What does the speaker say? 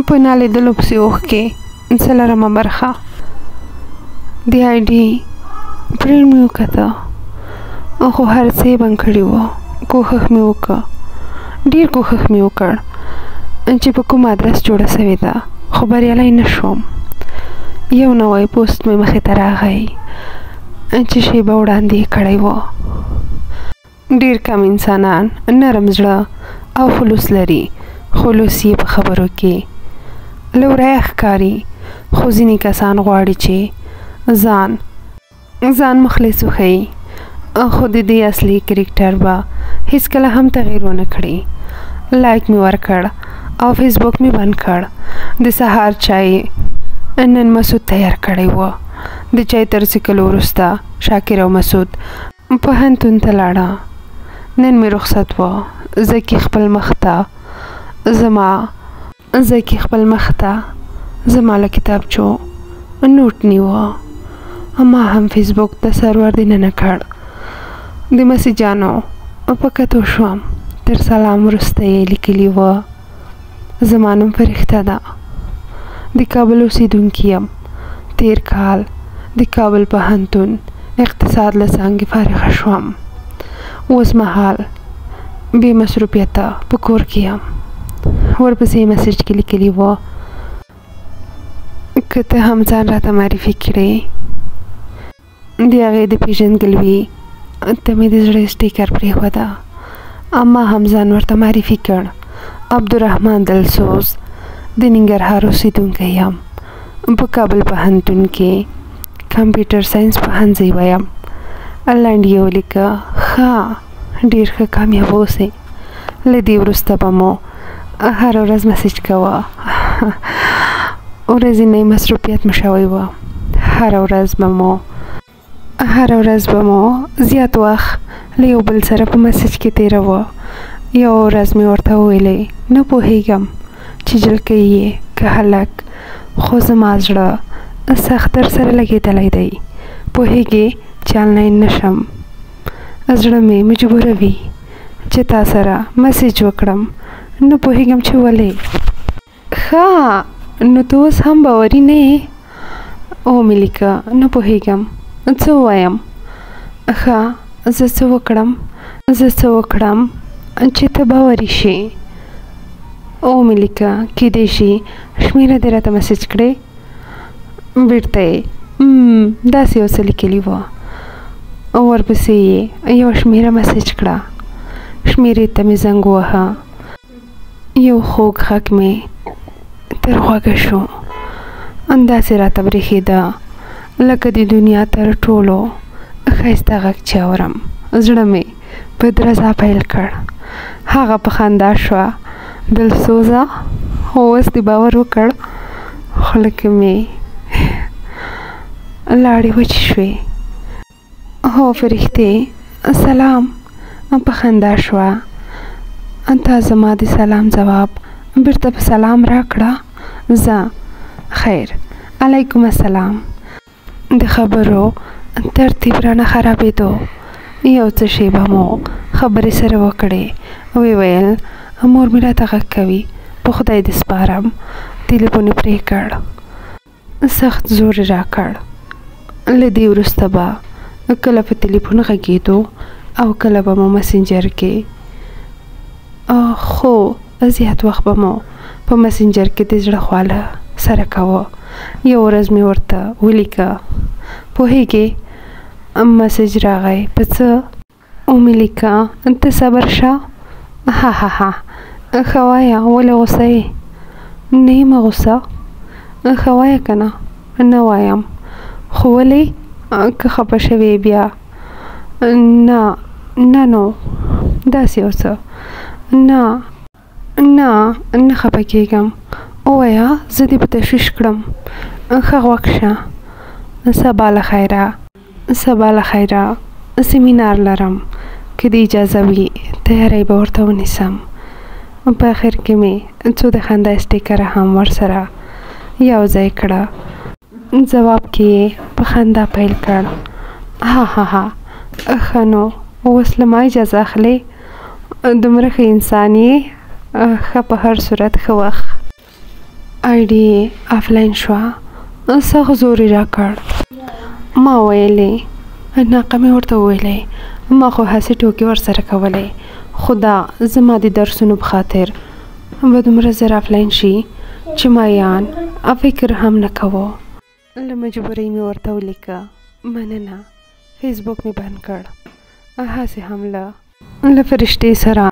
په نالیدلو پسې اوښکې څلورمه برخه. د آی ډي پرنټ مې وکته خو هر څه یې بند کړي وو. کوښښ مې وکړ، ډېر کوښښ مې وکړ چې په کوم ادرس جوړه سوې ده، خو بریالی نه شوم. یو نوی پوسټ مې مخې ته راغی چې شیبه وړاندې یې کړی و. ډېر کم انسانان نرم زړه او خلوص لري، خلوص یې په خبرو کې له ورایه ښکاري، خو ځینې کسان غواړي چې ځان مخلص وښیي، خو د دې اصلي کرکټر به هیڅکله هم تغییر ونه کړي. لایک مې ورکړ او فیسبوک مې بند کړ. د سهار چای نن مسعود تیار کړی و. د چای تر څښلو وروسته شاکر او مسعود پوهنتون ته لاړه. نن مې رخصت و. زکي خپل مخ ته زما له کتابچو نوټ نیوه. ما هم فیسبوک ته سرور دننه کړ. د مسیجانو په کتو شوم. تر سلام وروسته یې لیکلي وه: زما نوم فرښته ده، د کابل اوسېدونکې یم. تېر کال د کابل پوهنتون اقتصاد له څانګې فارغه شوم. اوس مهال بې مصروفیته په کور کې یم. ورپسې میسج کې لیکلي وه: که ته هم ځان راته معرفي کړې. د هغې د پېژندګلوي ته مې د زړه سټیکر پرېښوده. اما هم ځان ورته معرفي کړ. عبدالرحمن دلسوز د ننګرهار اوسېدونکی یم. په کابل پوهنتون کې کمپیوټر ساینس پوهنځی وایم. لنډ یې ولیکه: ښه، ډېر ښه کامیاب اوسئ. له دې وروسته به مو هره ورځ مسیج کوه. ورځنی مصروفیت مو شوی و. هره ورځ به مو زیات وخت له یو بل سره په مسیج کې تېروه. یو ورځ مې ورته وویلې: نه پوهېږم چې جلکۍ یې که هلک، خو زما زړه سخت در سره لګېدلی دی. پوهېږې چې آنلاین نه شم. زړه مې مجبوروي چې تا سره مسیج وکړم. نه پوهېږم چې ولې. ښه، نو ته اوس هم باوري نه یې؟ او مې لیکه: نه پوهېږم څه ووایم. ښه، زه څه وکړم چې ته باوري شې؟ او مې لیکه: کیدای شي شمېره دې راته مسیج کړې. بېرته یې داسې یو څه لیکلي وه. ورپسې یې یوه شمېره مسیج کړه. شمېرې ته مې زنګ ووهه. یو خوږ غږ مې تر غوږه شو. داسې راته برېښېده لکه د دنیا تر ټولو ښایسته غږ چې اورم. زړه مې په درزا پیل کړ. هغه په خندا شوه: دلسوزه، اوس دې باور وکړ؟ خوله کې مې لاړې وچې شوې. هو فرښتې، سلام. په خندا شوه. تا زما د سلام جواب بیرته په سلام راکړه. زه: خیر، علیکم السلام. د خبرو ترتیب رانه خرابېدو. یو څه شیبه مو خبرې سره وکړې. ویې ویل: مور مې راته غږ کوي، په خدای دې سپارم. تلیفون یې پرې کړ. سخت زور یې راکړ. له دې وروسته به کله په تلیفون غږېدو او کله به مو مسنجر کې، خو زیات وخت به مو په مسنجر کې د زړه خواله سره کوه. یو ورځ مې ورته ولیکه: پوهېږې مسیج راغی په څه؟ او مې لیکه: ته صبر شه. ها ها ها، ښه وایه، ولې غوسه یې؟ نه یم غوسه. ښه وایه که نه؟ نه وایم. خو ولې؟ که خفه شوې بیا؟ نه نو داسې یو څه. نه خفه کېږم. ووایه، زه دې په تشویش کړم. ښه غوږ شه. سبا له خیره سیمینار لرم. که دې اجازه وي تیاری به ورته ونیسم. په آخر کې مې څو د خندا سټیکره هم ورسره یو ځای کړه. جواب کې یې په خندا پیل کړ: ها ها ها، ښه نو اوس له ما اجازه اخلې؟ دومره ښه انسان یې. ښه، په هر صورت ښه وخت. آیډي آفلاین شوه. سخت زور یې راکړ. ما ویلې ناقه مې ورته وویلې ما خو هسې ټوکې ورسره کولې، خو دا زما د درسونو په خاطر به دومره زر آفلاین شي چې ما یان فکر هم نه کوو. له مجبورۍ مې ورته ولیکه مننه، فیسبوک مې بند کړ. هسې هم له فرشتې سره